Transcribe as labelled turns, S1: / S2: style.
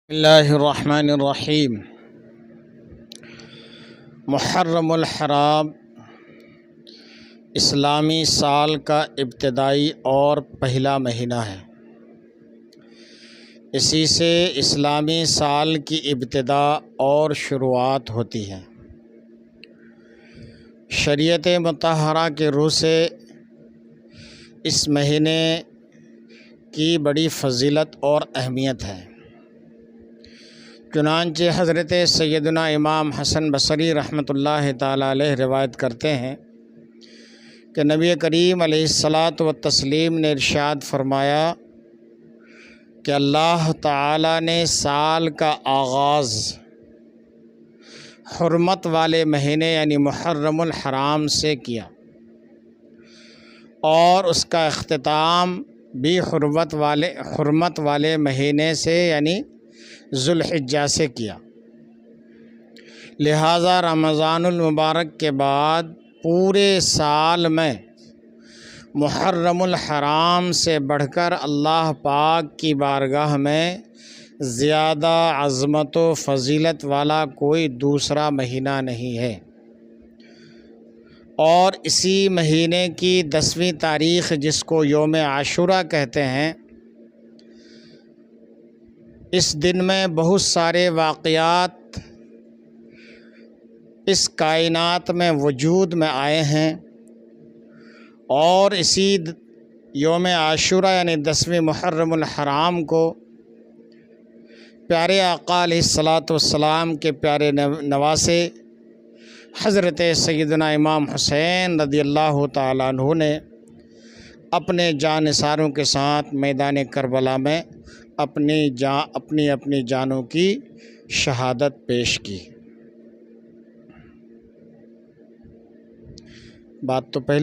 S1: اللہ الرحمن الرحیم۔ محرم الحرام اسلامی سال کا ابتدائی اور پہلا مہینہ ہے۔ اسی سے اسلامی سال کی ابتدا اور شروعات ہوتی ہے۔ شریعت مطہرہ کے روح سے اس مہینے کی بڑی فضیلت اور اہمیت ہے۔ چنانچہ حضرت سیدنا امام حسن بصری رحمۃ اللہ تعالیٰ علیہ روایت کرتے ہیں کہ نبی کریم علیہ الصلاۃ والتسلیم نے ارشاد فرمایا کہ اللہ تعالیٰ نے سال کا آغاز حرمت والے مہینے یعنی محرم الحرام سے کیا اور اس کا اختتام بھی حرمت والے مہینے سے یعنی ذوالحجہ سے کیا۔ لہٰذا رمضان المبارک کے بعد پورے سال میں محرم الحرام سے بڑھ کر اللہ پاک کی بارگاہ میں زیادہ عظمت و فضیلت والا کوئی دوسرا مہینہ نہیں ہے۔ اور اسی مہینے کی 10ویں تاریخ جس کو یوم عاشوراء کہتے ہیں، اس دن میں بہت سارے واقعات اس کائنات میں وجود میں آئے ہیں، اور اسی یوم عاشوراء یعنی 10ویں محرم الحرام کو پیارے آقا علیہ الصلاۃ والسلام کے پیارے نواسے حضرت سیدنا امام حسین رضی اللہ تعالیٰ عنہ نے اپنے جانثاروں کے ساتھ میدان کربلا میں اپنی جانوں کی شہادت پیش کی۔ بات تو پہلے